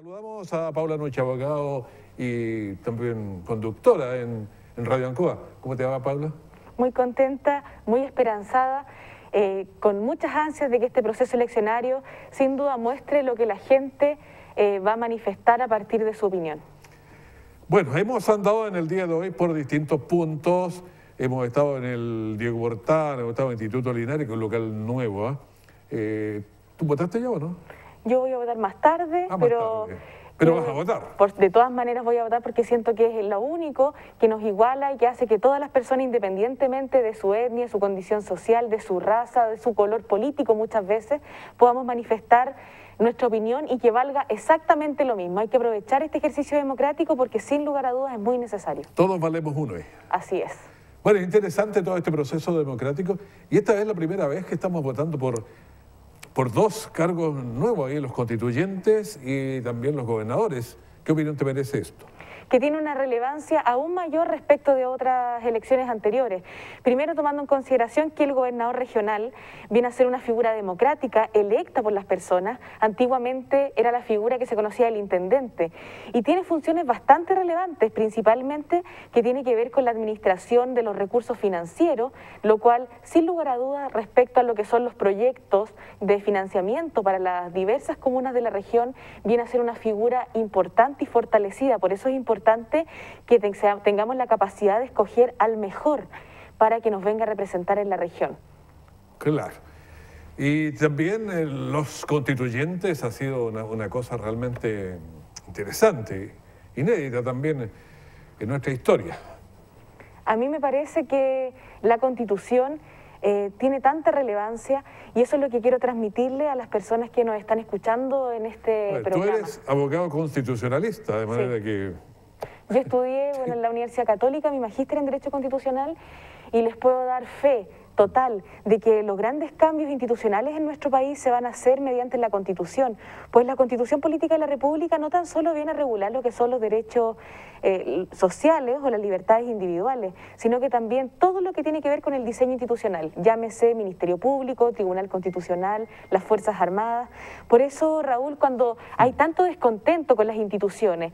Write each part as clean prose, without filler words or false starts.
Saludamos a Paula Noche, abogado y también conductora en Radio Ancoa. ¿Cómo te va, Paula? Muy contenta, muy esperanzada, con muchas ansias de que este proceso eleccionario sin duda muestre lo que la gente va a manifestar a partir de su opinión. Bueno, hemos andado en el día de hoy por distintos puntos. Hemos estado en el Diego Portales, hemos estado en el Instituto Linares, que es un local nuevo. ¿Tú votaste ya o no? Yo voy a votar más tarde, Pero vas a votar. De todas maneras voy a votar porque siento que es lo único que nos iguala y que hace que todas las personas, independientemente de su etnia, su condición social, de su raza, de su color político muchas veces, podamos manifestar nuestra opinión y que valga exactamente lo mismo. Hay que aprovechar este ejercicio democrático porque sin lugar a dudas es muy necesario. Todos valemos uno. Así es. Bueno, es interesante todo este proceso democrático y esta es la primera vez que estamos votando por dos cargos nuevos, los constituyentes y también los gobernadores. ¿Qué opinión te merece esto? Que tiene una relevancia aún mayor respecto de otras elecciones anteriores. Primero, tomando en consideración que el gobernador regional viene a ser una figura democrática electa por las personas. Antiguamente era la figura que se conocía del intendente y tiene funciones bastante relevantes, principalmente que tiene que ver con la administración de los recursos financieros, lo cual, sin lugar a dudas, respecto a lo que son los proyectos de financiamiento para las diversas comunas de la región, viene a ser una figura importante y fortalecida. Por eso es importante que tengamos la capacidad de escoger al mejor para que nos venga a representar en la región. Claro. Y también los constituyentes ha sido una cosa realmente interesante, inédita también en nuestra historia. A mí me parece que la Constitución tiene tanta relevancia y eso es lo que quiero transmitirle a las personas que nos están escuchando en este programa. Tú eres abogado constitucionalista, de manera que... Yo estudié en la Universidad Católica, mi magíster en Derecho Constitucional, y les puedo dar fe total de que los grandes cambios institucionales en nuestro país se van a hacer mediante la Constitución, pues la Constitución Política de la República no tan solo viene a regular lo que son los derechos sociales o las libertades individuales, sino que también todo lo que tiene que ver con el diseño institucional, llámese Ministerio Público, Tribunal Constitucional, las Fuerzas Armadas. Por eso, Raúl, cuando hay tanto descontento con las instituciones,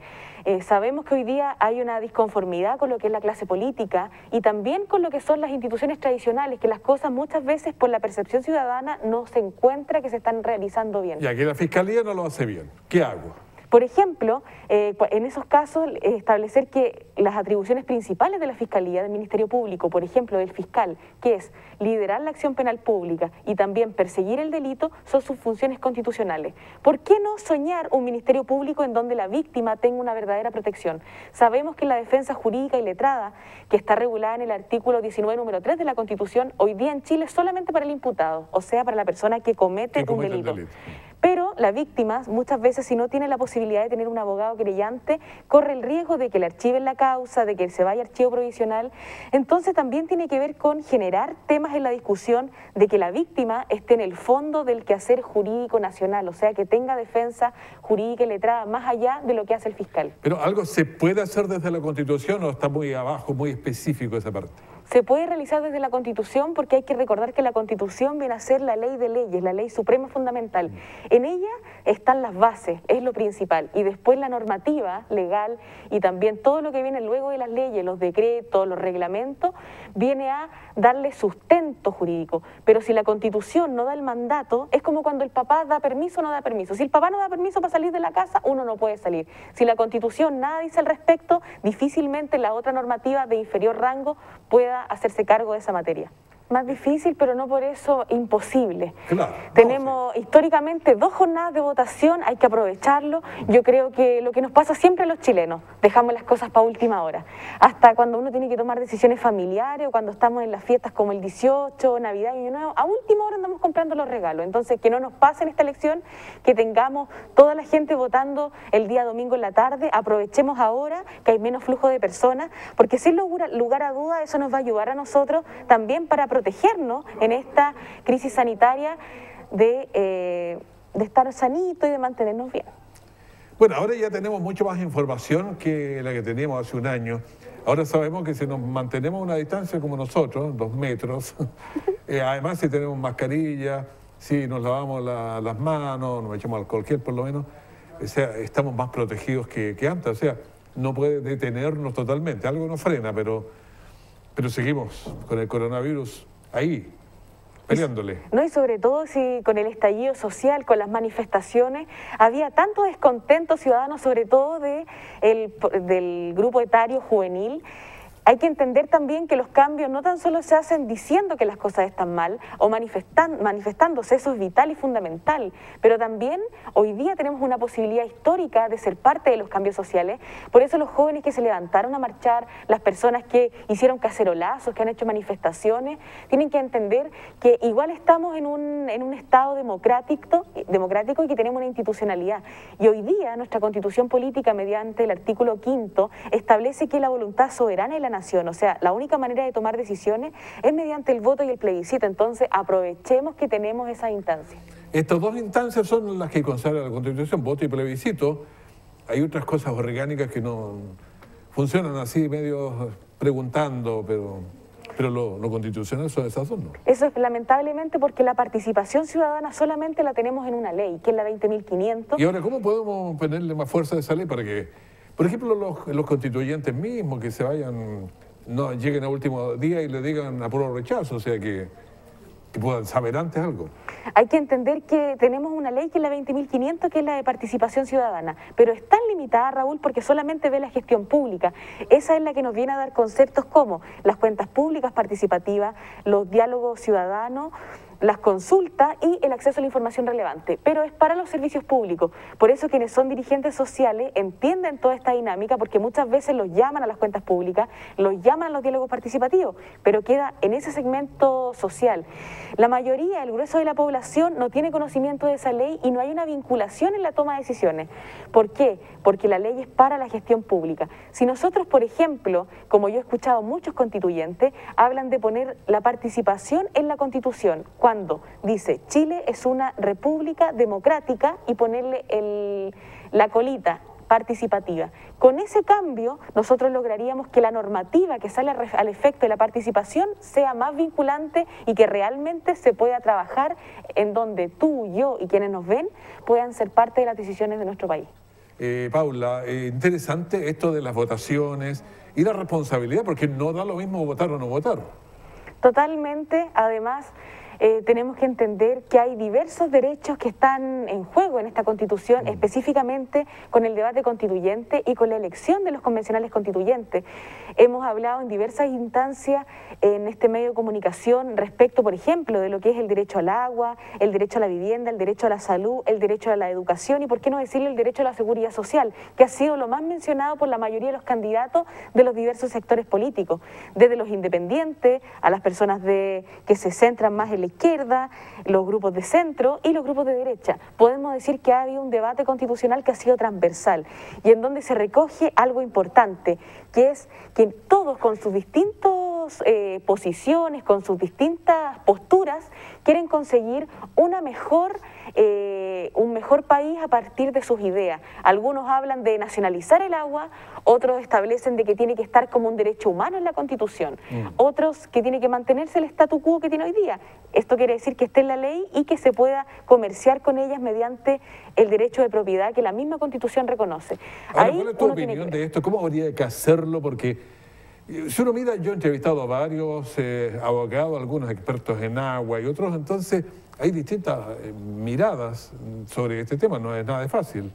sabemos que hoy día hay una disconformidad con lo que es la clase política y también con lo que son las instituciones tradicionales, que las cosas muchas veces por la percepción ciudadana no se encuentra que se están realizando bien. Ya que la Fiscalía no lo hace bien, ¿qué hago? Por ejemplo, en esos casos, establecer que las atribuciones principales de la Fiscalía, del Ministerio Público, por ejemplo, del fiscal, que es liderar la acción penal pública y también perseguir el delito, son sus funciones constitucionales. ¿Por qué no soñar un Ministerio Público en donde la víctima tenga una verdadera protección? Sabemos que la defensa jurídica y letrada, que está regulada en el artículo 19, número 3 de la Constitución, hoy día en Chile es solamente para el imputado, o sea, para la persona que comete un delito. Pero la víctima, muchas veces, si no tiene la posibilidad de tener un abogado querellante, corre el riesgo de que le archiven la causa, de que se vaya a archivo provisional. Entonces también tiene que ver con generar temas en la discusión de que la víctima esté en el fondo del quehacer jurídico nacional, o sea, que tenga defensa jurídica y letrada más allá de lo que hace el fiscal. ¿Pero algo se puede hacer desde la Constitución o está muy abajo, muy específico esa parte? Se puede realizar desde la Constitución porque hay que recordar que la Constitución viene a ser la ley de leyes, la ley suprema fundamental. En ella están las bases, es lo principal, y después la normativa legal y también todo lo que viene luego de las leyes, los decretos, los reglamentos, viene a darle sustento jurídico. Pero si la Constitución no da el mandato, es como cuando el papá da permiso o no da permiso. Si el papá no da permiso para salir de la casa, uno no puede salir. Si la Constitución nada dice al respecto, difícilmente la otra normativa de inferior rango pueda hacerse cargo de esa materia. Más difícil, pero no por eso imposible. Claro, Tenemos históricamente 2 jornadas de votación, hay que aprovecharlo. Yo creo que lo que nos pasa siempre a los chilenos, dejamos las cosas para última hora. Hasta cuando uno tiene que tomar decisiones familiares o cuando estamos en las fiestas como el 18, Navidad y Año Nuevo, a última hora andamos comprando los regalos. Entonces, que no nos pase en esta elección, que tengamos toda la gente votando el día domingo en la tarde, aprovechemos ahora que hay menos flujo de personas, porque sin lugar a duda eso nos va a ayudar a nosotros también para protegernos en esta crisis sanitaria de estar sanito y de mantenernos bien. Bueno, ahora ya tenemos mucho más información que la que teníamos hace un año. Ahora sabemos que si nos mantenemos a una distancia como nosotros, 2 metros, además si tenemos mascarilla, si nos lavamos las manos, nos echamos alcohol gel por lo menos, o sea, estamos más protegidos que antes, o sea, no puede detenernos totalmente, algo nos frena, pero seguimos con el coronavirus ahí, peleándole. No, y sobre todo si con el estallido social, con las manifestaciones, había tanto descontento ciudadano, sobre todo del grupo etario juvenil. Hay que entender también que los cambios no tan solo se hacen diciendo que las cosas están mal o manifestándose, eso es vital y fundamental, pero también hoy día tenemos una posibilidad histórica de ser parte de los cambios sociales. Por eso los jóvenes que se levantaron a marchar, las personas que hicieron cacerolazos, que han hecho manifestaciones, tienen que entender que igual estamos en un estado democrático y que tenemos una institucionalidad. Y hoy día nuestra Constitución política, mediante el artículo 5º, establece que la voluntad soberana de la nación, o sea, la única manera de tomar decisiones es mediante el voto y el plebiscito. Entonces aprovechemos que tenemos esa instancia. Estas dos instancias son las que consagra la Constitución, voto y plebiscito. Hay otras cosas orgánicas que no funcionan así, medio preguntando, pero lo constitucional son esas dos, ¿no? Eso es lamentablemente porque la participación ciudadana solamente la tenemos en una ley, que es la 20.500. Y ahora, ¿cómo podemos ponerle más fuerza a esa ley para que, por ejemplo, los constituyentes mismos que se vayan, no lleguen a último día y le digan apruebo o rechazo, o sea, que puedan saber antes algo? Hay que entender que tenemos una ley que es la 20.500, que es la de participación ciudadana, pero es tan limitada, Raúl, porque solamente ve la gestión pública. Esa es la que nos viene a dar conceptos como las cuentas públicas participativas, los diálogos ciudadanos, las consultas y el acceso a la información relevante, pero es para los servicios públicos. Por eso quienes son dirigentes sociales entienden toda esta dinámica, porque muchas veces los llaman a las cuentas públicas, los llaman a los diálogos participativos, pero queda en ese segmento social. La mayoría, el grueso de la población no tiene conocimiento de esa ley y no hay una vinculación en la toma de decisiones. ¿Por qué? Porque la ley es para la gestión pública. Si nosotros, por ejemplo, como yo he escuchado muchos constituyentes, hablan de poner la participación en la Constitución, cuando dice Chile es una república democrática, y ponerle la colita participativa. Con ese cambio nosotros lograríamos que la normativa que sale al efecto de la participación sea más vinculante y que realmente se pueda trabajar en donde tú, yo y quienes nos ven puedan ser parte de las decisiones de nuestro país. Paula, interesante esto de las votaciones y la responsabilidad, porque no da lo mismo votar o no votar. Totalmente, además tenemos que entender que hay diversos derechos que están en juego en esta Constitución, específicamente con el debate constituyente y con la elección de los convencionales constituyentes. Hemos hablado en diversas instancias en este medio de comunicación respecto, por ejemplo, de lo que es el derecho al agua, el derecho a la vivienda, el derecho a la salud, el derecho a la educación y, por qué no decirle, el derecho a la seguridad social, que ha sido lo más mencionado por la mayoría de los candidatos de los diversos sectores políticos, desde los independientes a las personas que se centran más en la izquierda, los grupos de centro y los grupos de derecha. Podemos decir que ha habido un debate constitucional que ha sido transversal y en donde se recoge algo importante, que es que todos con sus distintas posiciones, con sus distintas posturas, quieren conseguir un mejor país a partir de sus ideas. Algunos hablan de nacionalizar el agua, otros establecen de que tiene que estar como un derecho humano en la Constitución, otros que tiene que mantenerse el statu quo que tiene hoy día. Esto quiere decir que esté en la ley y que se pueda comerciar con ellas mediante el derecho de propiedad que la misma Constitución reconoce. Ahora, ¿cuál es tu opinión de esto? ¿Cómo habría que hacerlo? Porque si uno mira, yo he entrevistado a varios abogados, algunos expertos en agua y otros, entonces hay distintas miradas sobre este tema, no es nada de fácil.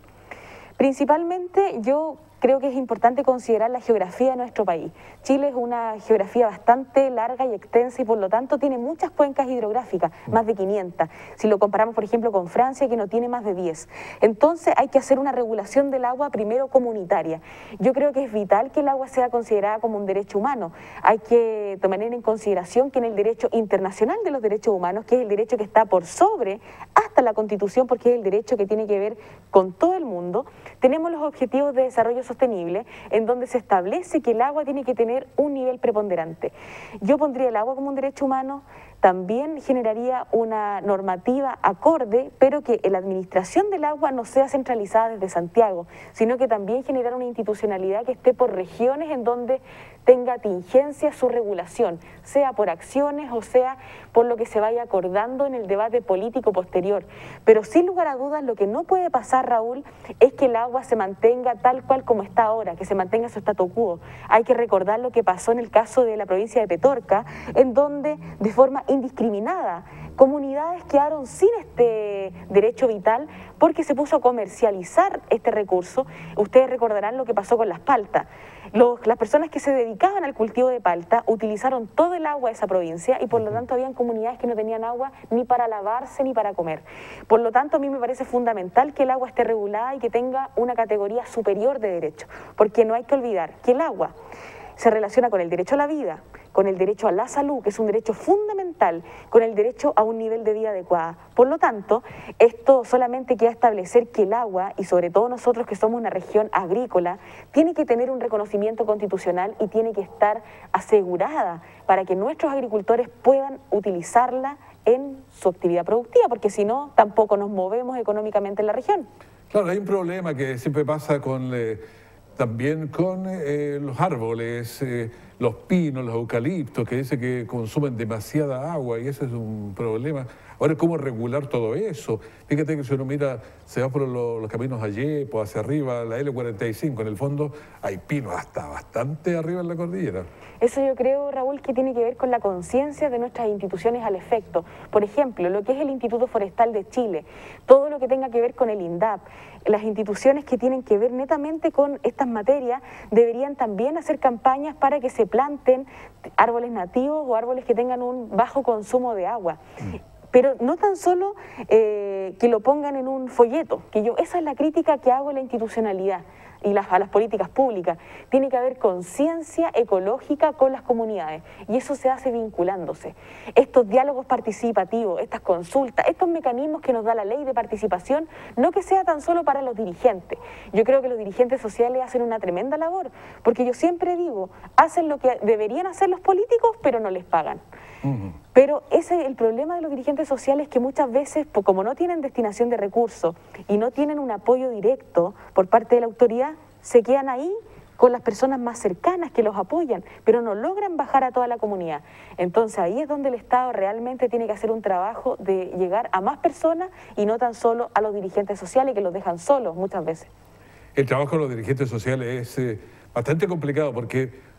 Principalmente yo creo que es importante considerar la geografía de nuestro país. Chile es una geografía bastante larga y extensa y por lo tanto tiene muchas cuencas hidrográficas, más de 500. Si lo comparamos, por ejemplo, con Francia, que no tiene más de 10. Entonces hay que hacer una regulación del agua primero comunitaria. Yo creo que es vital que el agua sea considerada como un derecho humano. Hay que tomar en consideración que en el derecho internacional de los derechos humanos, que es el derecho que está por sobre hasta la Constitución, porque es el derecho que tiene que ver con todo el mundo, tenemos los objetivos de desarrollo sostenible, en donde se establece que el agua tiene que tener un nivel preponderante. Yo pondría el agua como un derecho humano, también generaría una normativa acorde, pero que la administración del agua no sea centralizada desde Santiago, sino que también generar una institucionalidad que esté por regiones en donde tenga tingencia su regulación, sea por acciones o sea por lo que se vaya acordando en el debate político posterior. Pero sin lugar a dudas, lo que no puede pasar, Raúl, es que el agua se mantenga tal cual como está ahora, que se mantenga su statu quo. Hay que recordar lo que pasó en el caso de la provincia de Petorca, en donde de forma indiscriminada comunidades quedaron sin este derecho vital porque se puso a comercializar este recurso. Ustedes recordarán lo que pasó con las paltas. Las personas que se dedicaban al cultivo de palta utilizaron todo el agua de esa provincia y por lo tanto habían comunidades que no tenían agua ni para lavarse ni para comer. Por lo tanto, a mí me parece fundamental que el agua esté regulada y que tenga una categoría superior de derecho, porque no hay que olvidar que el agua se relaciona con el derecho a la vida, con el derecho a la salud, que es un derecho fundamental, con el derecho a un nivel de vida adecuado. Por lo tanto, esto solamente queda establecer que el agua, y sobre todo nosotros que somos una región agrícola, tiene que tener un reconocimiento constitucional y tiene que estar asegurada para que nuestros agricultores puedan utilizarla en su actividad productiva, porque si no, tampoco nos movemos económicamente en la región. Claro, hay un problema que siempre pasa también con los árboles, los pinos, los eucaliptos, que dice que consumen demasiada agua y ese es un problema. Ahora, ¿cómo regular todo eso? Fíjate que si uno mira, se va por los caminos Ayepo, hacia arriba, la L45, en el fondo hay pinos hasta bastante arriba en la cordillera. Eso yo creo, Raúl, que tiene que ver con la conciencia de nuestras instituciones al efecto. Por ejemplo, lo que es el Instituto Forestal de Chile, todo lo que tenga que ver con el INDAP, las instituciones que tienen que ver netamente con estas materias deberían también hacer campañas para que se planten árboles nativos o árboles que tengan un bajo consumo de agua. Pero no tan solo que lo pongan en un folleto, esa es la crítica que hago a la institucionalidad y a las políticas públicas. Tiene que haber conciencia ecológica con las comunidades y eso se hace vinculándose. Estos diálogos participativos, estas consultas, estos mecanismos que nos da la ley de participación, no que sea tan solo para los dirigentes. Yo creo que los dirigentes sociales hacen una tremenda labor, porque yo siempre digo, hacen lo que deberían hacer los políticos, pero no les pagan. Pero ese el problema de los dirigentes sociales, que muchas veces, como no tienen destinación de recursos y no tienen un apoyo directo por parte de la autoridad, se quedan ahí con las personas más cercanas que los apoyan, pero no logran bajar a toda la comunidad. Entonces ahí es donde el Estado realmente tiene que hacer un trabajo de llegar a más personas y no tan solo a los dirigentes sociales, que los dejan solos muchas veces. El trabajo de los dirigentes sociales es bastante complicado porque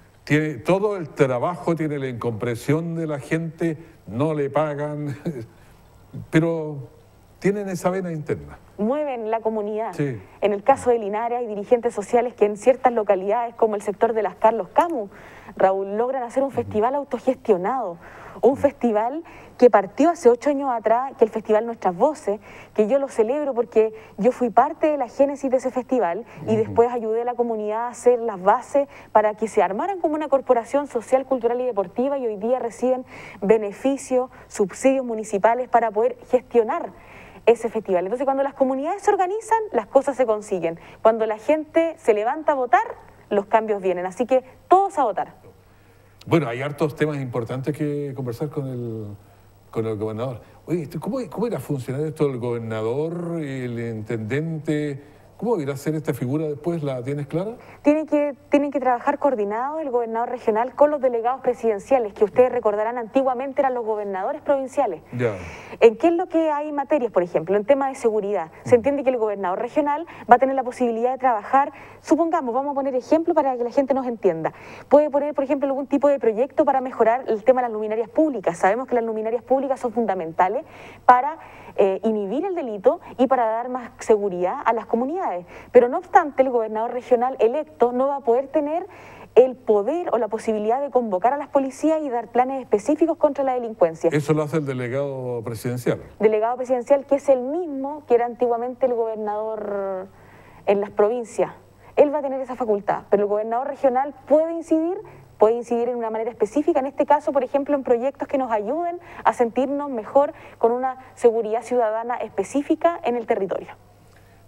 todo el trabajo tiene la incompresión de la gente, no le pagan, pero tienen esa vena interna. Mueven la comunidad. Sí. En el caso de Linares hay dirigentes sociales que en ciertas localidades, como el sector de las Carlos Camus, Raúl, logran hacer un festival autogestionado, un festival que partió hace 8 años atrás, que el Festival Nuestras Voces, que yo lo celebro porque yo fui parte de la génesis de ese festival y después ayudé a la comunidad a hacer las bases para que se armaran como una corporación social, cultural y deportiva, y hoy día reciben beneficios, subsidios municipales para poder gestionar ese festival. Entonces, cuando las comunidades se organizan, las cosas se consiguen. Cuando la gente se levanta a votar, los cambios vienen. Así que todos a votar. Bueno, hay hartos temas importantes que conversar con el gobernador. Oye, ¿cómo irá a funcionar esto el gobernador y el intendente? ¿Cómo irá a ser esta figura después? ¿La tienes clara? Tienen que trabajar coordinados el gobernador regional con los delegados presidenciales, que ustedes recordarán antiguamente eran los gobernadores provinciales. Ya. ¿En qué es lo que hay materias, por ejemplo? En tema de seguridad. Se entiende que el gobernador regional va a tener la posibilidad de trabajar, supongamos, vamos a poner ejemplo para que la gente nos entienda. Puede poner, por ejemplo, algún tipo de proyecto para mejorar el tema de las luminarias públicas. Sabemos que las luminarias públicas son fundamentales para inhibir el delito y para dar más seguridad a las comunidades. Pero no obstante, el gobernador regional electo no va a poder tener el poder o la posibilidad de convocar a las policías y dar planes específicos contra la delincuencia. Eso lo hace el delegado presidencial. Delegado presidencial, que es el mismo que era antiguamente el gobernador en las provincias. Él va a tener esa facultad, pero el gobernador regional puede incidir en una manera específica, en este caso, por ejemplo, en proyectos que nos ayuden a sentirnos mejor con una seguridad ciudadana específica en el territorio.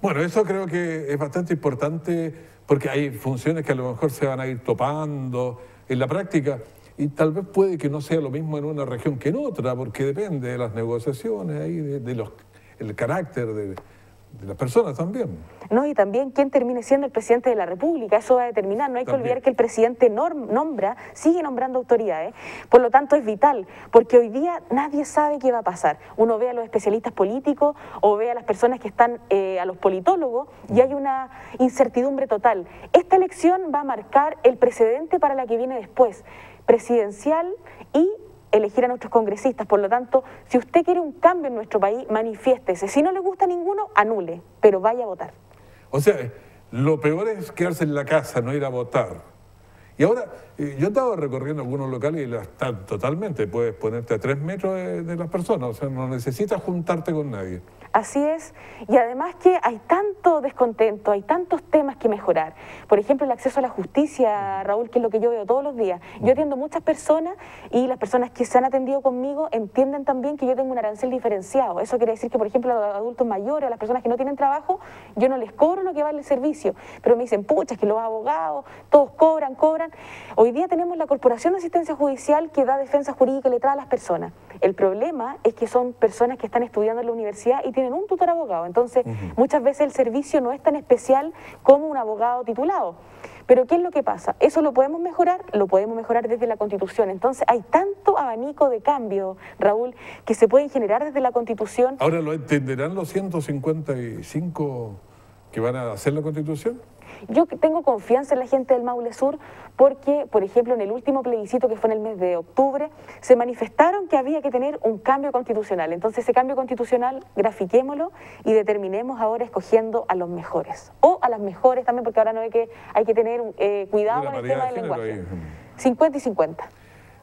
Bueno, eso creo que es bastante importante porque hay funciones que a lo mejor se van a ir topando en la práctica. y tal vez puede que no sea lo mismo en una región que en otra, porque depende de las negociaciones, ahí, el carácter de las personas también. No, y también quién termine siendo el presidente de la República, eso va a determinar. No hay que olvidar que el presidente sigue nombrando autoridades, por lo tanto es vital, porque hoy día nadie sabe qué va a pasar. Uno ve a los especialistas políticos o ve a las personas que están, a los politólogos, y hay una incertidumbre total. Esta elección va a marcar el precedente para la que viene después, presidencial y elegir a nuestros congresistas. Por lo tanto, si usted quiere un cambio en nuestro país, manifiéstese. Si no le gusta ninguno, anule, pero vaya a votar. O sea, lo peor es quedarse en la casa, no ir a votar. Y ahora, yo estaba recorriendo algunos locales y están totalmente, puedes ponerte a 3 metros de las personas, o sea, no necesitas juntarte con nadie. Así es, y además que hay tanto descontento, hay tantos temas que mejorar. Por ejemplo, el acceso a la justicia, Raúl, que es lo que yo veo todos los días. Yo atiendo muchas personas y las personas que se han atendido conmigo entienden también que yo tengo un arancel diferenciado. Eso quiere decir que, por ejemplo, a los adultos mayores, a las personas que no tienen trabajo, yo no les cobro lo que vale el servicio, pero me dicen, pucha, es que los abogados, todos cobran. Hoy día tenemos la Corporación de Asistencia Judicial que da defensa jurídica letrada a las personas. El problema es que son personas que están estudiando en la universidad y tienen un tutor abogado, entonces muchas veces el servicio no es tan especial como un abogado titulado. Pero ¿qué es lo que pasa? Eso lo podemos mejorar desde la Constitución. Entonces hay tanto abanico de cambio, Raúl, que se pueden generar desde la Constitución. ¿Ahora lo entenderán los 155 que van a hacer la Constitución? Yo tengo confianza en la gente del Maule Sur porque, por ejemplo, en el último plebiscito que fue en el mes de octubre, se manifestaron que había que tener un cambio constitucional. Entonces ese cambio constitucional, grafiquémoslo y determinemos ahora escogiendo a los mejores. O a las mejores también, porque ahora no hay que tener cuidado con el tema del lenguaje. 50 y 50.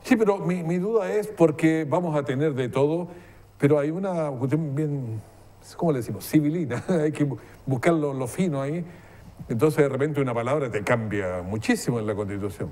Sí, pero mi duda es porque vamos a tener de todo, pero hay una cuestión bien, ¿cómo le decimos? Civilina. Hay que buscar lo fino ahí. Entonces, de repente, una palabra te cambia muchísimo en la Constitución.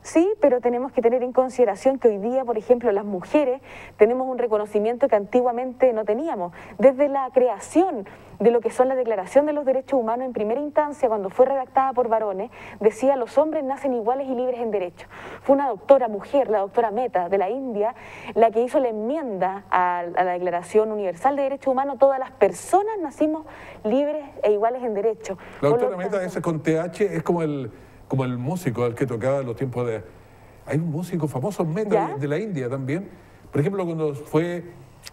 Sí, pero tenemos que tener en consideración que hoy día, por ejemplo, las mujeres tenemos un reconocimiento que antiguamente no teníamos. Desde la creación de lo que son la Declaración de los Derechos Humanos en primera instancia, cuando fue redactada por varones, decía los hombres nacen iguales y libres en derechos. Fue una doctora mujer, la doctora Mehta de la India, la que hizo la enmienda a la Declaración Universal de Derechos Humanos. Todas las personas nacimos libres e iguales en derechos. La doctora Mehta, ese con TH, es como el músico al que tocaba en los tiempos de... Hay un músico famoso, Mehta, de la India también. Por ejemplo, cuando fue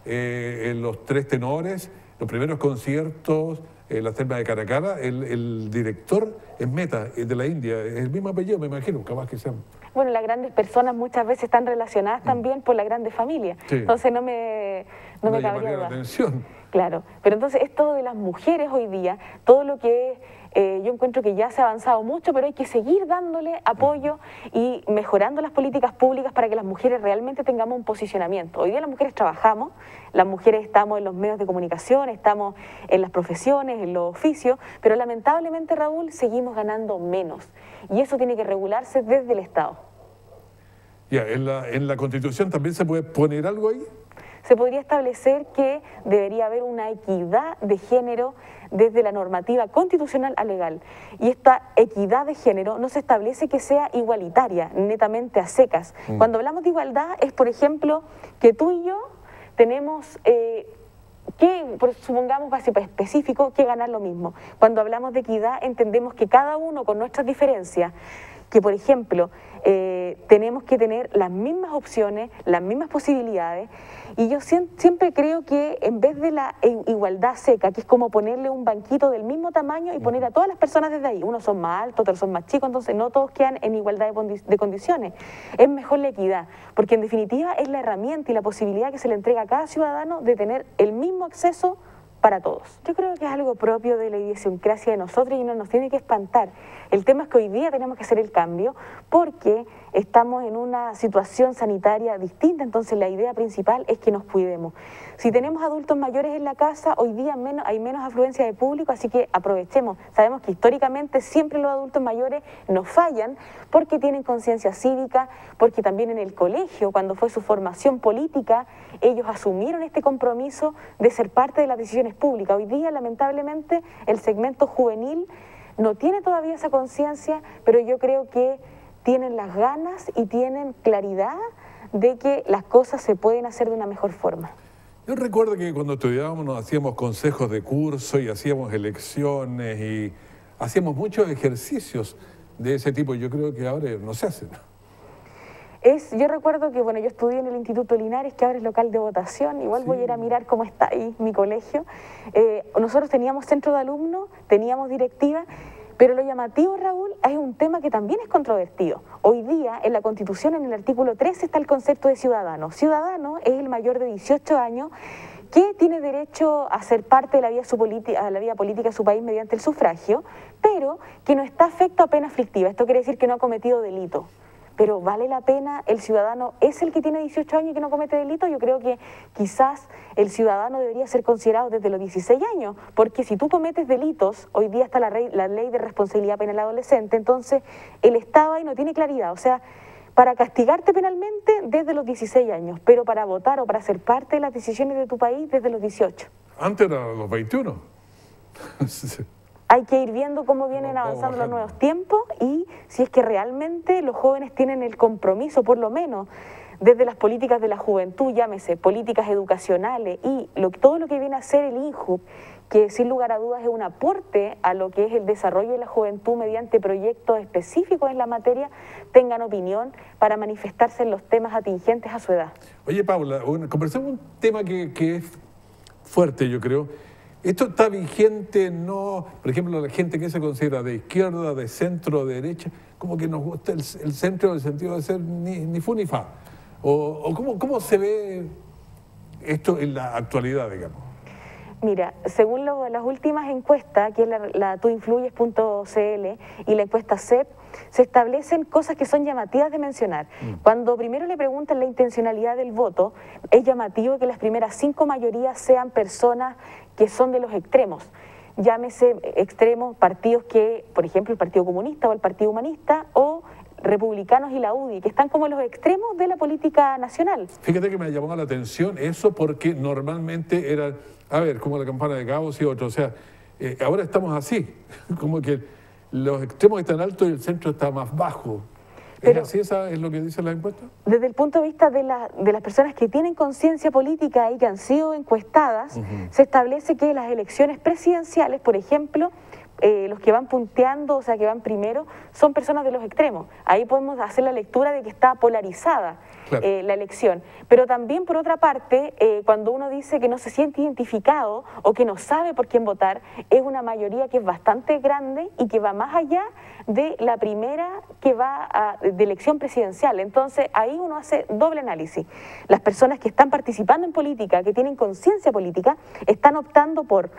en los 3 tenores, los primeros conciertos, la selva de Caracara, el director es Mehta, de la India. Es el mismo apellido, me imagino, capaz que sean. Bueno, las grandes personas muchas veces están relacionadas también por las grandes familias. Sí. Entonces no me cabría duda. La atención. Claro, pero entonces esto de las mujeres hoy día, todo lo que yo encuentro que ya se ha avanzado mucho, pero hay que seguir dándole apoyo y mejorando las políticas públicas para que las mujeres realmente tengamos un posicionamiento. Hoy día las mujeres trabajamos, las mujeres estamos en los medios de comunicación, estamos en las profesiones, en los oficios, pero lamentablemente, Raúl, seguimos ganando menos. Y eso tiene que regularse desde el Estado. Ya, ¿en la Constitución también se puede poner algo ahí? Se podría establecer que debería haber una equidad de género desde la normativa constitucional a legal. Y esta equidad de género no se establece que sea igualitaria, netamente a secas. Cuando hablamos de igualdad es, por ejemplo, que tú y yo tenemos... supongamos así específico, que ganar lo mismo. Cuando hablamos de equidad entendemos que cada uno con nuestras diferencias, que por ejemplo tenemos que tener las mismas opciones, las mismas posibilidades, y yo siempre creo que en vez de la igualdad seca, que es como ponerle un banquito del mismo tamaño y poner a todas las personas desde ahí, unos son más altos, otros son más chicos, entonces no todos quedan en igualdad de condiciones. Es mejor la equidad, porque en definitiva es la herramienta y la posibilidad que se le entrega a cada ciudadano de tener el mismo acceso para todos. Yo creo que es algo propio de la idiosincrasia de nosotros y no nos tiene que espantar. El tema es que hoy día tenemos que hacer el cambio porque estamos en una situación sanitaria distinta, entonces la idea principal es que nos cuidemos. Si tenemos adultos mayores en la casa, hoy día hay menos afluencia de público, así que aprovechemos. Sabemos que históricamente siempre los adultos mayores nos fallan porque tienen conciencia cívica, porque también en el colegio, cuando fue su formación política, ellos asumieron este compromiso de ser parte de las decisiones públicas. Hoy día, lamentablemente, el segmento juvenil no tiene todavía esa conciencia, pero yo creo que tienen las ganas y tienen claridad de que las cosas se pueden hacer de una mejor forma. Yo recuerdo que cuando estudiábamos nos hacíamos consejos de curso y hacíamos elecciones y hacíamos muchos ejercicios de ese tipo. Yo creo que ahora no se hacen. Yo recuerdo que, bueno, yo estudié en el Instituto Linares, que ahora es local de votación, igual sí. Voy a ir a mirar cómo está ahí mi colegio. Nosotros teníamos centro de alumnos, teníamos directiva, pero lo llamativo, Raúl, es un tema que también es controvertido. Hoy día, en la Constitución, en el artículo 13, está el concepto de ciudadano. Ciudadano es el mayor de 18 años que tiene derecho a ser parte de la vida política de su país mediante el sufragio, pero que no está afecto a pena aflictiva. Esto quiere decir que no ha cometido delito. Pero ¿vale la pena? ¿El ciudadano es el que tiene 18 años y que no comete delito? Yo creo que quizás el ciudadano debería ser considerado desde los 16 años, porque si tú cometes delitos, hoy día está la ley de responsabilidad penal adolescente, entonces el Estado ahí no tiene claridad, o sea, para castigarte penalmente desde los 16 años, pero para votar o para ser parte de las decisiones de tu país desde los 18. Antes era los 21. Hay que ir viendo cómo vienen avanzando los nuevos tiempos y si es que realmente los jóvenes tienen el compromiso, por lo menos, desde las políticas de la juventud, llámese políticas educacionales y todo lo que viene a ser el INJUV, que sin lugar a dudas es un aporte a lo que es el desarrollo de la juventud mediante proyectos específicos en la materia, tengan opinión para manifestarse en los temas atingentes a su edad. Oye, Paula, conversemos un tema que es fuerte, yo creo. ¿Esto está vigente? No, por ejemplo, la gente que se considera de izquierda, de centro, de derecha, como que nos gusta el centro en el sentido de ser ni fu ni fa. ¿O cómo se ve esto en la actualidad, digamos? Mira, según las últimas encuestas, que es la tuinfluyes.cl y la encuesta CEP, se establecen cosas que son llamativas de mencionar. Cuando primero le preguntan la intencionalidad del voto, es llamativo que las primeras 5 mayorías sean personas que son de los extremos. Llámese extremos partidos que, por ejemplo, el Partido Comunista o el Partido Humanista o republicanos y la UDI, que están como los extremos de la política nacional. Fíjate que me llamó la atención eso porque normalmente era, a ver, como la campana de Gauss y otros, o sea, ahora estamos así, como que los extremos están altos y el centro está más bajo. Pero, ¿Es así? ¿Esa es lo que dice la encuesta? Desde el punto de vista de las personas que tienen conciencia política y que han sido encuestadas, se establece que las elecciones presidenciales, por ejemplo, los que van punteando, o sea, que van primero, son personas de los extremos. Ahí podemos hacer la lectura de que está polarizada la elección. Pero también, por otra parte, cuando uno dice que no se siente identificado o que no sabe por quién votar, es una mayoría que es bastante grande y que va más allá de la primera que va de elección presidencial. Entonces, ahí uno hace doble análisis. Las personas que están participando en política, que tienen conciencia política, están optando por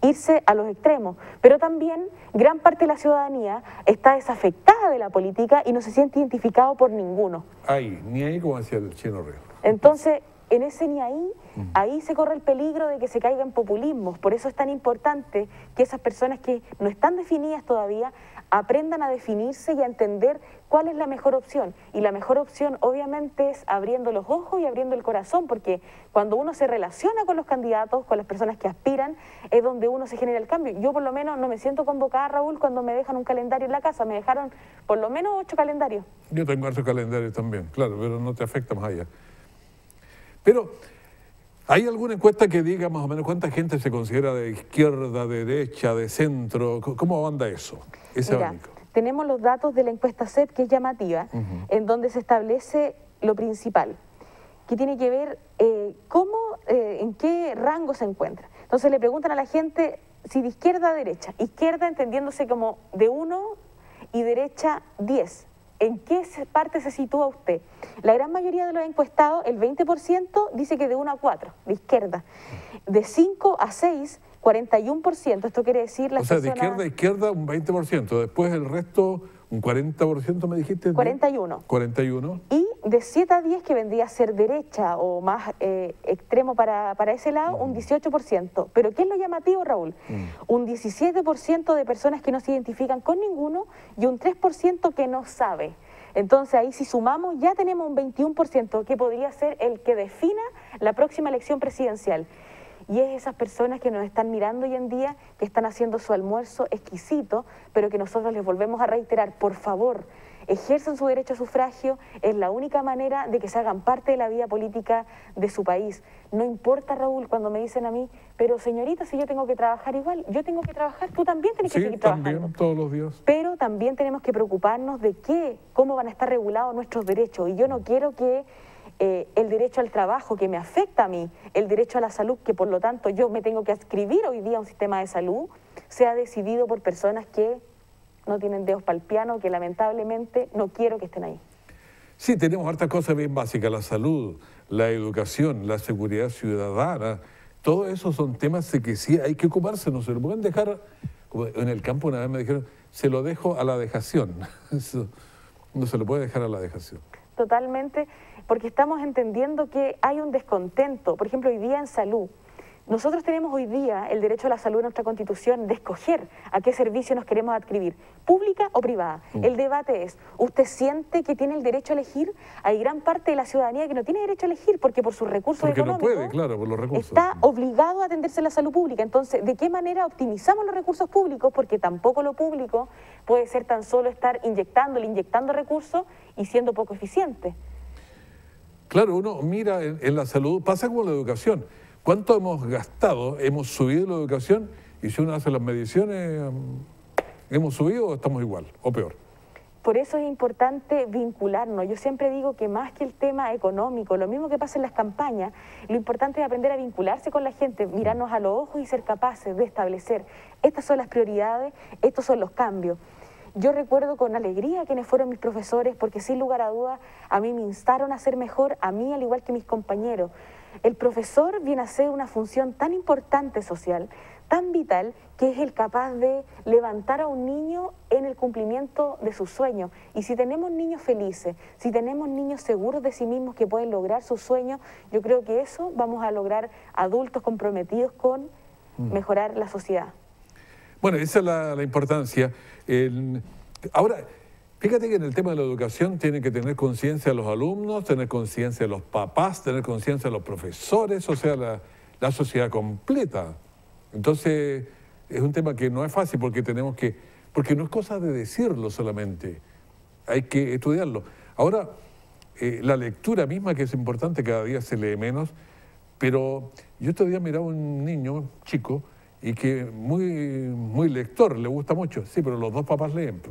irse a los extremos, pero también gran parte de la ciudadanía está desafectada de la política y no se siente identificado por ninguno. Ahí, ni ahí, como decía el Chino Río. Entonces, en ese ni ahí, ahí se corre el peligro de que se caigan populismos. Por eso es tan importante que esas personas que no están definidas todavía aprendan a definirse y a entender cuál es la mejor opción. Y la mejor opción, obviamente, es abriendo los ojos y abriendo el corazón, porque cuando uno se relaciona con los candidatos, con las personas que aspiran, es donde uno se genera el cambio. Yo, por lo menos, no me siento convocada, Raúl, cuando me dejan un calendario en la casa. Me dejaron por lo menos 8 calendarios. Yo tengo 8 calendarios también, claro, pero no te afecta más allá. Pero, ¿hay alguna encuesta que diga más o menos cuánta gente se considera de izquierda, de derecha, de centro? ¿Cómo anda eso? Mira, tenemos los datos de la encuesta CEP, que es llamativa, en donde se establece lo principal, que tiene que ver en qué rango se encuentra. Entonces le preguntan a la gente si de izquierda a derecha. Izquierda entendiéndose como de 1 y derecha 10. ¿En qué parte se sitúa usted? La gran mayoría de los encuestados, el 20%, dice que de 1 a 4, de izquierda. De 5 a 6, 41%. Esto quiere decir las personas... O sea, de izquierda a izquierda un 20%. Después el resto, un 40%, me dijiste. 41. 41. Y de 7 a 10, que vendría a ser derecha o más extremo para ese lado, un 18%. Pero ¿qué es lo llamativo, Raúl? Un 17% de personas que no se identifican con ninguno y un 3% que no sabe. Entonces ahí si sumamos ya tenemos un 21% que podría ser el que defina la próxima elección presidencial. y es esas personas que nos están mirando hoy en día, que están haciendo su almuerzo exquisito, pero que nosotros les volvemos a reiterar, por favor, ejerzan su derecho a sufragio, es la única manera de que se hagan parte de la vida política de su país. No importa, Raúl, cuando me dicen a mí, pero señorita, si yo tengo que trabajar igual, yo tengo que trabajar, tú también tienes que seguir trabajando. Sí, también, todos los días. Pero también tenemos que preocuparnos de cómo van a estar regulados nuestros derechos, y yo no quiero que el derecho al trabajo, que me afecta a mí, el derecho a la salud, que por lo tanto yo me tengo que adscribir hoy día a un sistema de salud, sea decidido por personas que no tienen dedos para el piano, que lamentablemente no quiero que estén ahí. Sí, tenemos hartas cosas bien básicas, la salud, la educación, la seguridad ciudadana, todo eso son temas de que sí hay que ocuparse, no se lo pueden dejar, como en el campo una vez me dijeron, se lo dejo a la dejación, eso no se lo puede dejar a la dejación. Totalmente, porque estamos entendiendo que hay un descontento, por ejemplo, hoy día en salud. Nosotros tenemos hoy día el derecho a la salud en nuestra Constitución de escoger a qué servicio nos queremos adscribir, pública o privada. El debate es, ¿usted siente que tiene el derecho a elegir? Hay gran parte de la ciudadanía que no tiene derecho a elegir porque por sus recursos económicos no puede, claro, por los recursos. Está obligado a atenderse a la salud pública. Entonces, ¿de qué manera optimizamos los recursos públicos? Porque tampoco lo público puede ser tan solo estar inyectando recursos y siendo poco eficiente. Claro, uno mira en la salud, pasa como la educación. ¿Cuánto hemos gastado? Hemos subido la educación y si uno hace las mediciones, ¿hemos subido o estamos igual o peor? Por eso es importante vincularnos. Yo siempre digo que más que el tema económico, lo mismo que pasa en las campañas, lo importante es aprender a vincularse con la gente, mirarnos a los ojos y ser capaces de establecer, estas son las prioridades, estos son los cambios. Yo recuerdo con alegría quienes fueron mis profesores, porque sin lugar a dudas a mí me instaron a ser mejor, a mí al igual que mis compañeros. El profesor viene a ser una función tan importante social, tan vital, que es el capaz de levantar a un niño en el cumplimiento de sus sueños. Y si tenemos niños felices, si tenemos niños seguros de sí mismos que pueden lograr sus sueños, yo creo que eso vamos a lograr adultos comprometidos con mejorar la sociedad. Bueno, esa es la importancia. Ahora, fíjate que en el tema de la educación tienen que tener conciencia los alumnos, tener conciencia los papás, tener conciencia los profesores, o sea, la sociedad completa. Entonces, es un tema que no es fácil porque porque no es cosa de decirlo solamente, hay que estudiarlo. Ahora, la lectura misma, que es importante, cada día se lee menos, pero yo este día miraba a un niño chico y que muy lector, le gusta mucho, sí, pero los dos papás leen.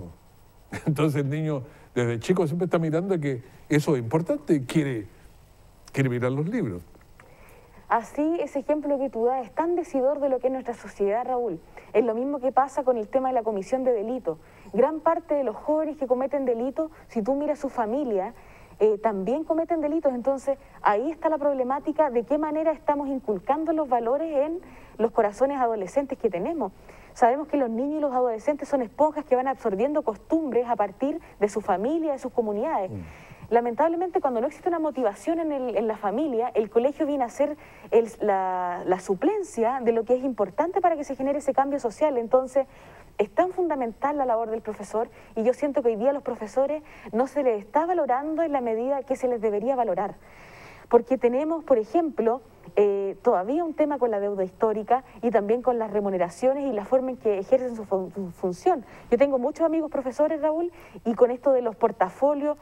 Entonces el niño desde chico siempre está mirando que eso es importante y quiere mirar los libros. Así, ese ejemplo que tú das es tan decidor de lo que es nuestra sociedad, Raúl. Es lo mismo que pasa con el tema de la comisión de delitos. Gran parte de los jóvenes que cometen delitos, si tú miras su familia, también cometen delitos. Entonces, ahí está la problemática de qué manera estamos inculcando los valores en los corazones adolescentes que tenemos. Sabemos que los niños y los adolescentes son esponjas que van absorbiendo costumbres a partir de su familia, de sus comunidades. Lamentablemente, cuando no existe una motivación en la familia, el colegio viene a ser la suplencia de lo que es importante para que se genere ese cambio social. Entonces, es tan fundamental la labor del profesor y yo siento que hoy día a los profesores no se les está valorando en la medida que se les debería valorar. Porque tenemos, por ejemplo, todavía un tema con la deuda histórica y también con las remuneraciones y la forma en que ejercen su función. Yo tengo muchos amigos profesores, Raúl, y con esto de los portafolios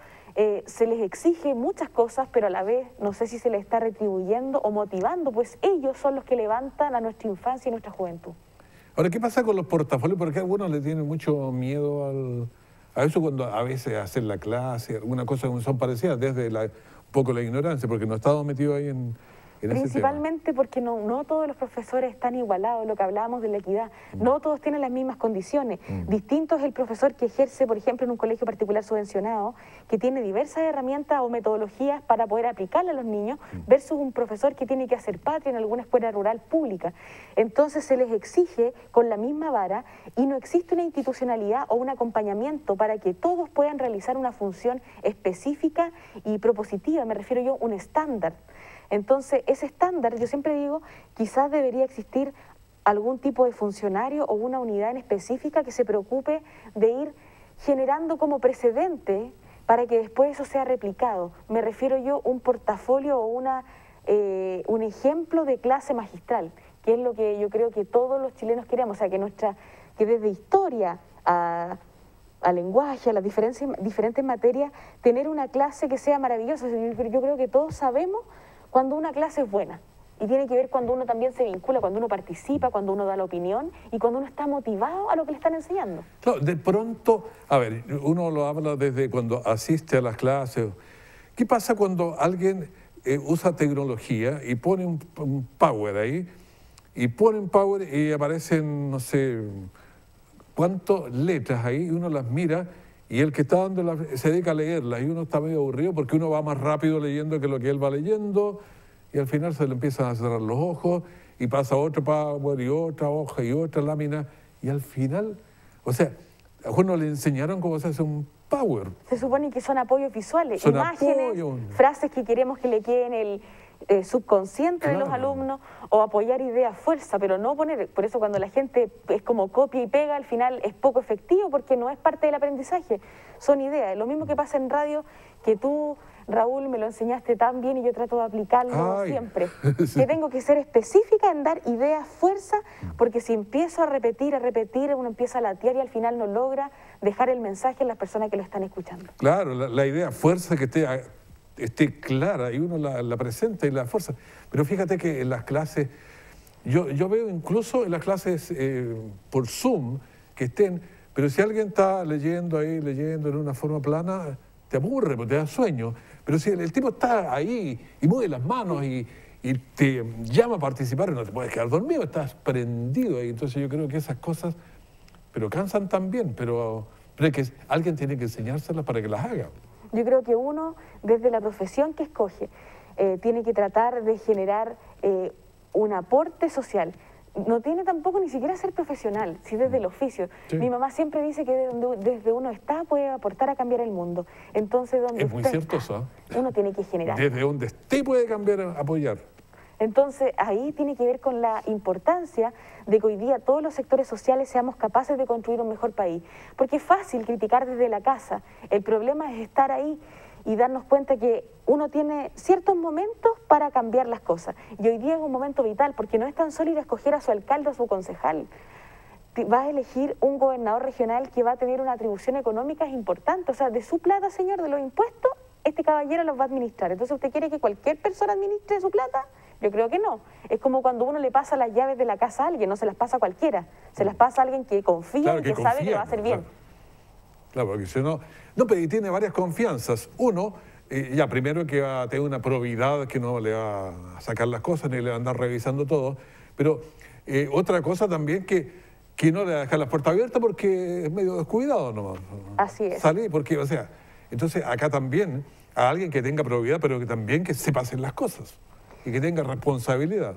se les exige muchas cosas, pero a la vez no sé si se les está retribuyendo o motivando, pues ellos son los que levantan a nuestra infancia y nuestra juventud. Ahora, ¿qué pasa con los portafolios? Porque a algunos le tienen mucho miedo a eso cuando a veces hacen la clase, alguna cosa que son parecidas, desde un poco la ignorancia, porque no he estado metido ahí en Principalmente porque no todos los profesores están igualados, lo que hablábamos de la equidad, no todos tienen las mismas condiciones. Distinto es el profesor que ejerce, por ejemplo, en un colegio particular subvencionado, que tiene diversas herramientas o metodologías para poder aplicarle a los niños, versus un profesor que tiene que hacer patria en alguna escuela rural pública. Entonces se les exige con la misma vara y no existe una institucionalidad o un acompañamiento para que todos puedan realizar una función específica y propositiva, me refiero yo, un estándar. Entonces, ese estándar, yo siempre digo, quizás debería existir algún tipo de funcionario o una unidad en específica que se preocupe de ir generando como precedente para que después eso sea replicado. Me refiero yo a un portafolio o una un ejemplo de clase magistral, que es lo que yo creo que todos los chilenos queremos, o sea, que desde historia a lenguaje, a las diferentes materias, tener una clase que sea maravillosa. Yo creo que todos sabemos cuando una clase es buena. Y tiene que ver cuando uno también se vincula, cuando uno participa, cuando uno da la opinión y cuando uno está motivado a lo que le están enseñando. Claro, de pronto, a ver, uno lo habla desde cuando asiste a las clases. ¿Qué pasa cuando alguien usa tecnología y pone un power ahí? Y pone un power y aparecen, no sé, cuántas letras ahí, y uno las mira y el que está dando se dedica a leerlas y uno está medio aburrido porque uno va más rápido leyendo que lo que él va leyendo. Y al final se le empiezan a cerrar los ojos y pasa otro power y otra hoja y otra lámina. Y al final, o sea, a uno le enseñaron cómo se hace un power. Se supone que son apoyos visuales, son imágenes, frases que queremos que le queden el subconsciente de los alumnos, o apoyar ideas fuerza, pero no poner. Por eso cuando la gente es como copia y pega, al final es poco efectivo porque no es parte del aprendizaje, son ideas. Lo mismo que pasa en radio, que tú, Raúl, me lo enseñaste tan bien y yo trato de aplicarlo siempre. Sí. Que tengo que ser específica en dar ideas fuerza, porque si empiezo a repetir, uno empieza a latear y al final no logra dejar el mensaje en las personas que lo están escuchando. Claro, la idea fuerza que esté clara y uno la presenta y la fuerza. Pero fíjate que en las clases, yo veo incluso en las clases por Zoom que estén, pero si alguien está leyendo en una forma plana, te aburre, porque te da sueño. Pero si el tipo está ahí y mueve las manos y te llama a participar, no te puedes quedar dormido, estás prendido ahí. Entonces yo creo que esas cosas, pero cansan también, pero que alguien tiene que enseñárselas para que las haga. Yo creo que uno, desde la profesión que escoge, tiene que tratar de generar un aporte social. No tiene tampoco ni siquiera ser profesional, si desde el oficio. Sí. Mi mamá siempre dice que desde uno está puede aportar a cambiar el mundo. Entonces, donde es muy cierto eso. Uno tiene que generar. Desde donde esté puede cambiar, apoyar. Entonces, ahí tiene que ver con la importancia de que hoy día todos los sectores sociales seamos capaces de construir un mejor país. Porque es fácil criticar desde la casa. El problema es estar ahí y darnos cuenta que uno tiene ciertos momentos para cambiar las cosas. Y hoy día es un momento vital, porque no es tan solo ir a escoger a su alcalde o a su concejal. Va a elegir un gobernador regional que va a tener una atribución económica importante. O sea, de su plata, señor, de los impuestos, este caballero los va a administrar. Entonces, ¿usted quiere que cualquier persona administre su plata? Yo creo que no. Es como cuando uno le pasa las llaves de la casa a alguien, no se las pasa a cualquiera. Se las pasa a alguien que confía y que sabe que lo va a hacer bien. Claro, porque si no... No, pero tiene varias confianzas. Uno, ya primero que va a tener una probidad que no le va a sacar las cosas ni le va a andar revisando todo. Pero otra cosa también que no le va a dejar las puertas abiertas porque es medio descuidado nomás. Así es. Salir porque, o sea, entonces acá también a alguien que tenga probidad, pero que también que sepa hacer las cosas y que tenga responsabilidad.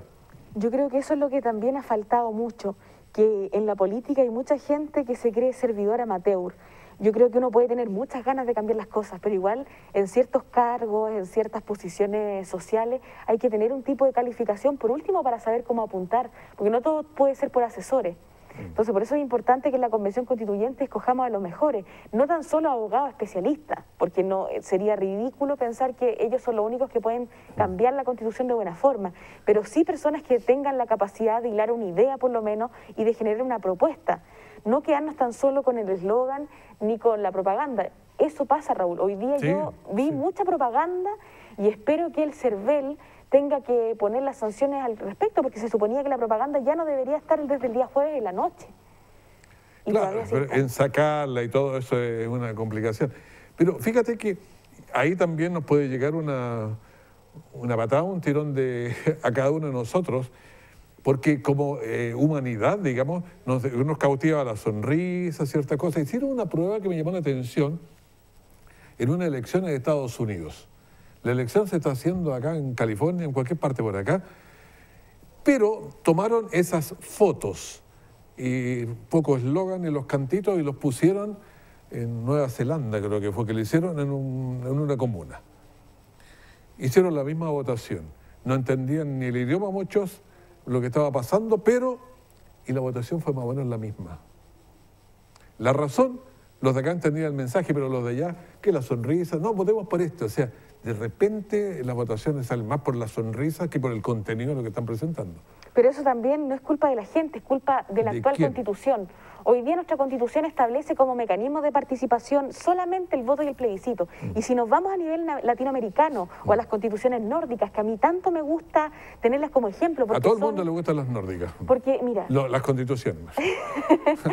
Yo creo que eso es lo que también ha faltado mucho, que en la política hay mucha gente que se cree servidor amateur. Yo creo que uno puede tener muchas ganas de cambiar las cosas, pero igual en ciertos cargos, en ciertas posiciones sociales, hay que tener un tipo de calificación, por último, para saber cómo apuntar, porque no todo puede ser por asesores. Entonces, por eso es importante que en la Convención Constituyente escojamos a los mejores, no tan solo abogados especialistas, porque no sería ridículo pensar que ellos son los únicos que pueden cambiar la Constitución de buena forma, pero sí personas que tengan la capacidad de hilar una idea, por lo menos, y de generar una propuesta. No quedarnos tan solo con el eslogan ni con la propaganda. Eso pasa, Raúl. Hoy día yo vi mucha propaganda y espero que el CERVEL tenga que poner las sanciones al respecto, porque se suponía que la propaganda ya no debería estar desde el día jueves en la noche. Y claro, pero en sacarla y todo eso es una complicación. Pero fíjate que ahí también nos puede llegar una patada, un tirón a cada uno de nosotros, porque como humanidad, digamos, nos cautiva la sonrisa, ciertas cosas. Hicieron una prueba que me llamó la atención en una elección en Estados Unidos. La elección se está haciendo acá en California, en cualquier parte por acá, pero tomaron esas fotos y un poco eslogan y los cantitos y los pusieron en Nueva Zelanda, creo que fue que lo hicieron en una comuna. Hicieron la misma votación. No entendían ni el idioma muchos, lo que estaba pasando, y la votación fue más o menos la misma. La razón, los de acá entendían el mensaje, pero los de allá, que la sonrisa, no, votemos por esto. O sea, de repente las votaciones salen más por las sonrisas que por el contenido de lo que están presentando. Pero eso también no es culpa de la gente, es culpa de la actual quién? Constitución. Hoy día nuestra Constitución establece como mecanismo de participación solamente el voto y el plebiscito. Y si nos vamos a nivel latinoamericano o a las constituciones nórdicas, que a mí tanto me gusta tenerlas como ejemplo. A todo el mundo le gustan las nórdicas. Porque, mira... Las constituciones.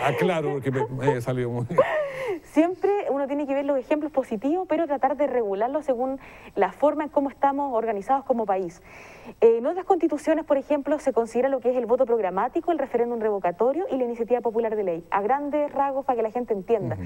Aclaro, porque me salió muy... Siempre uno tiene que ver los ejemplos positivos, pero tratar de regularlos según la forma en cómo estamos organizados como país. En otras constituciones, por ejemplo, se considera lo que es el voto programático, el referéndum revocatorio y la iniciativa popular de ley. A grandes rasgos, para que la gente entienda.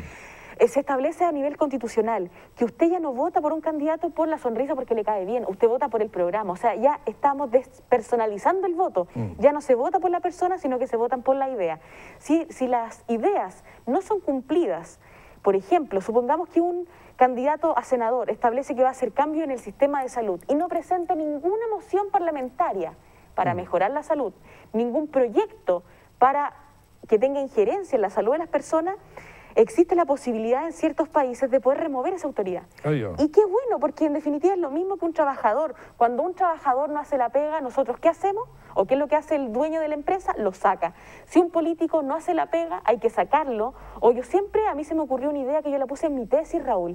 Se establece a nivel constitucional que usted ya no vota por un candidato por la sonrisa porque le cae bien, usted vota por el programa. O sea, ya estamos despersonalizando el voto. Ya no se vota por la persona, sino que se votan por la idea. Si las ideas no son cumplidas, por ejemplo, supongamos que un candidato a senador establece que va a hacer cambio en el sistema de salud y no presenta ninguna moción parlamentaria para mejorar la salud, ningún proyecto para que tenga injerencia en la salud de las personas, existe la posibilidad en ciertos países de poder remover esa autoridad. Y qué bueno, porque en definitiva es lo mismo que un trabajador. Cuando un trabajador no hace la pega, ¿nosotros qué hacemos? ¿O qué es lo que hace el dueño de la empresa? Lo saca. Si un político no hace la pega, hay que sacarlo. O a mí se me ocurrió una idea que yo la puse en mi tesis, Raúl,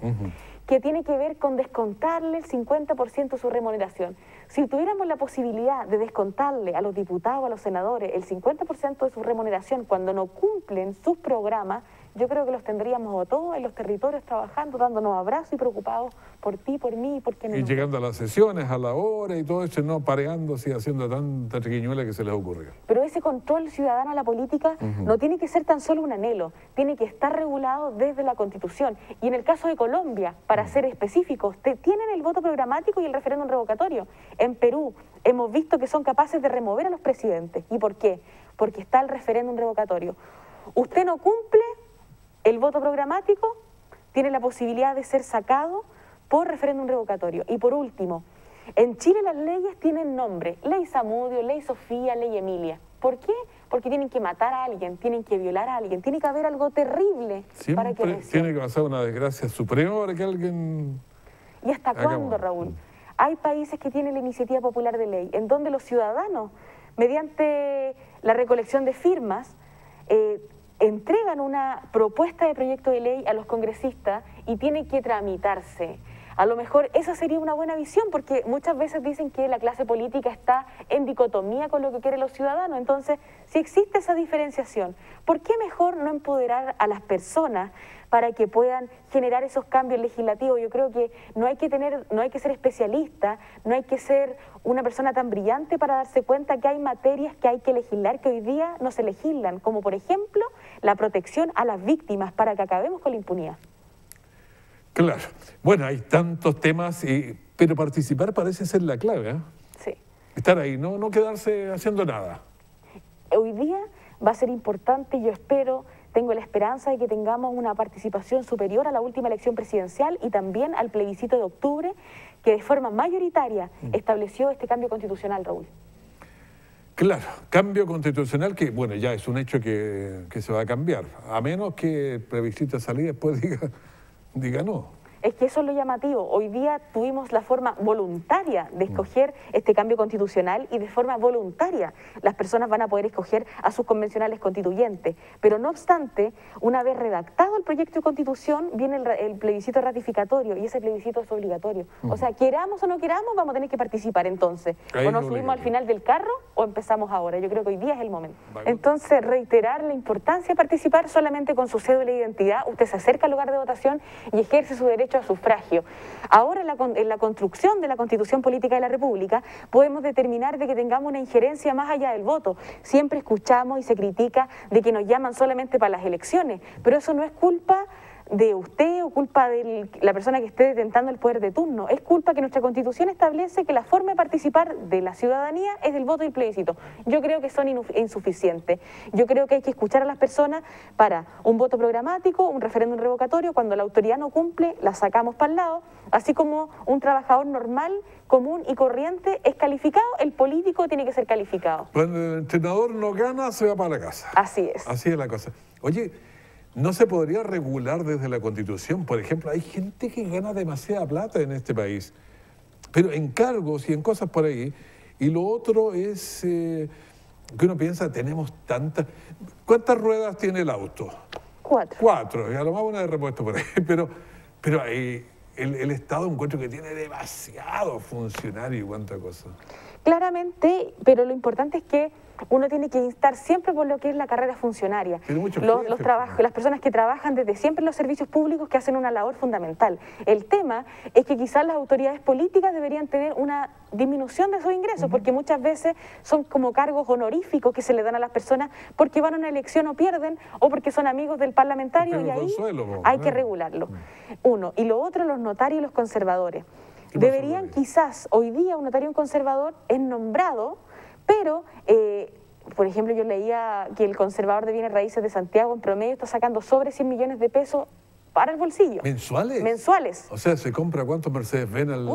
que tiene que ver con descontarle el 50% de su remuneración. Si tuviéramos la posibilidad de descontarle a los diputados, a los senadores, el 50% de su remuneración cuando no cumplen sus programas, yo creo que los tendríamos a todos en los territorios trabajando, dándonos abrazos y preocupados por ti, por mí, por quienes Y llegando a las sesiones, a la hora y todo eso, no pareándose y haciendo tanta triquiñuela que se les ocurrió. Pero ese control ciudadano a la política no tiene que ser tan solo un anhelo, tiene que estar regulado desde la Constitución. Y en el caso de Colombia, para ser específicos, tienen el voto programático y el referéndum revocatorio. En Perú hemos visto que son capaces de remover a los presidentes. ¿Y por qué? Porque está el referéndum revocatorio. Usted no cumple el voto programático, tiene la posibilidad de ser sacado por referéndum revocatorio. Y por último, en Chile las leyes tienen nombre: Ley Zamudio, Ley Sofía, Ley Emilia. ¿Por qué? Porque tienen que matar a alguien, tienen que violar a alguien, tiene que haber algo terrible para que tiene que pasar una desgracia superior que alguien... ¿Y hasta cuándo, Raúl? Hay países que tienen la iniciativa popular de ley, en donde los ciudadanos, mediante la recolección de firmas, entregan una propuesta de proyecto de ley a los congresistas y tiene que tramitarse. A lo mejor esa sería una buena visión, porque muchas veces dicen que la clase política está en dicotomía con lo que quieren los ciudadanos. Entonces, si existe esa diferenciación, ¿por qué mejor no empoderar a las personas para que puedan generar esos cambios legislativos? Yo creo que no hay que ser especialista, no hay que ser una persona tan brillante para darse cuenta que hay materias que hay que legislar que hoy día no se legislan, como por ejemplo la protección a las víctimas para que acabemos con la impunidad. Claro. Bueno, hay tantos temas, pero participar parece ser la clave, ¿eh? Sí. Estar ahí, no quedarse haciendo nada. Hoy día va a ser importante, yo espero, tengo la esperanza de que tengamos una participación superior a la última elección presidencial y también al plebiscito de octubre, que de forma mayoritaria estableció este cambio constitucional, Raúl. Claro, cambio constitucional que, bueno, ya es un hecho que se va a cambiar, a menos que el plebiscito de salida después diga no. Es que eso es lo llamativo. Hoy día tuvimos la forma voluntaria de escoger este cambio constitucional y de forma voluntaria las personas van a poder escoger a sus convencionales constituyentes. Pero no obstante, una vez redactado el proyecto de constitución, viene el plebiscito ratificatorio y ese plebiscito es obligatorio. O sea, queramos o no queramos, vamos a tener que participar entonces. O nos subimos al final del carro o empezamos ahora. Yo creo que hoy día es el momento. Entonces, reiterar la importancia de participar solamente con su cédula de identidad. Usted se acerca al lugar de votación y ejerce su derecho a sufragio. Ahora en la construcción de la Constitución Política de la República podemos determinar de que tengamos una injerencia más allá del voto. Siempre escuchamos y se critica de que nos llaman solamente para las elecciones, pero eso no es culpa de usted o culpa de la persona que esté detentando el poder de turno. Es culpa que nuestra Constitución establece que la forma de participar de la ciudadanía es el voto y el plebiscito. Yo creo que son insuficientes. Yo creo que hay que escuchar a las personas para un voto programático, un referéndum revocatorio. Cuando la autoridad no cumple, la sacamos para el lado. Así como un trabajador normal, común y corriente es calificado, el político tiene que ser calificado. Cuando el entrenador no gana, se va para la casa. Así es. Así es la cosa. Oye, ¿no se podría regular desde la Constitución? Por ejemplo, hay gente que gana demasiada plata en este país. pero en cargos y en cosas por ahí. Y lo otro es que uno piensa, tenemos tantas... ¿Cuántas ruedas tiene el auto? 4. 4, y a lo más una de repuesto por ahí. Pero ahí el Estado encuentro que tiene demasiado funcionario y cuánta cosa. Claramente, pero lo importante es que uno tiene que instar siempre por lo que es la carrera funcionaria. Las personas que trabajan desde siempre en los servicios públicos, que hacen una labor fundamental. El tema es que quizás las autoridades políticas deberían tener una disminución de esos ingresos, porque muchas veces son como cargos honoríficos que se le dan a las personas porque van a una elección o pierden, o porque son amigos del parlamentario, y ahí hay que regularlo. Uno. Y lo otro, los notarios y los conservadores. Deberían quizás, hoy día un notario y un conservador es nombrado, pero, por ejemplo, yo leía que el conservador de bienes raíces de Santiago en promedio está sacando sobre 100 millones de pesos para el bolsillo. ¿Mensuales? Mensuales. O sea, ¿se compra cuántos Mercedes-Benz al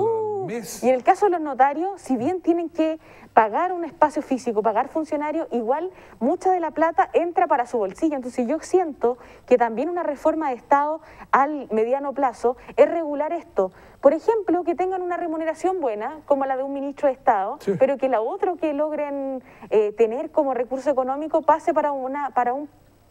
mes? Y en el caso de los notarios, si bien tienen que pagar un espacio físico, pagar funcionarios, igual mucha de la plata entra para su bolsillo. Entonces yo siento que también una reforma de Estado al mediano plazo es regular esto. Por ejemplo, que tengan una remuneración buena, como la de un ministro de Estado, sí, pero que la otra que logren tener como recurso económico pase para un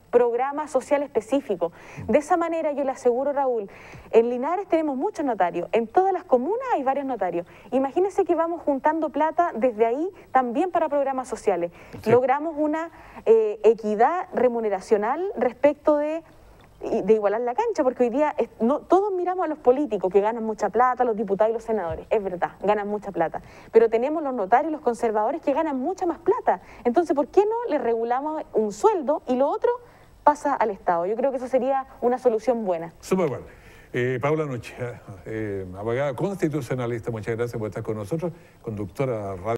programa social específico. De esa manera yo le aseguro, Raúl, en Linares tenemos muchos notarios, en todas las comunas hay varios notarios. Imagínense que vamos juntando plata desde ahí también para programas sociales. Sí. Logramos una equidad remuneracional respecto de igualar la cancha, porque hoy día todos miramos a los políticos que ganan mucha plata, los diputados y los senadores, es verdad, ganan mucha plata, pero tenemos los notarios y los conservadores que ganan mucha más plata. Entonces, ¿por qué no les regulamos un sueldo y lo otro pasa al Estado? Yo creo que eso sería una solución buena. Súper bueno. Paula Noche, abogada constitucionalista, muchas gracias por estar con nosotros, conductora radio.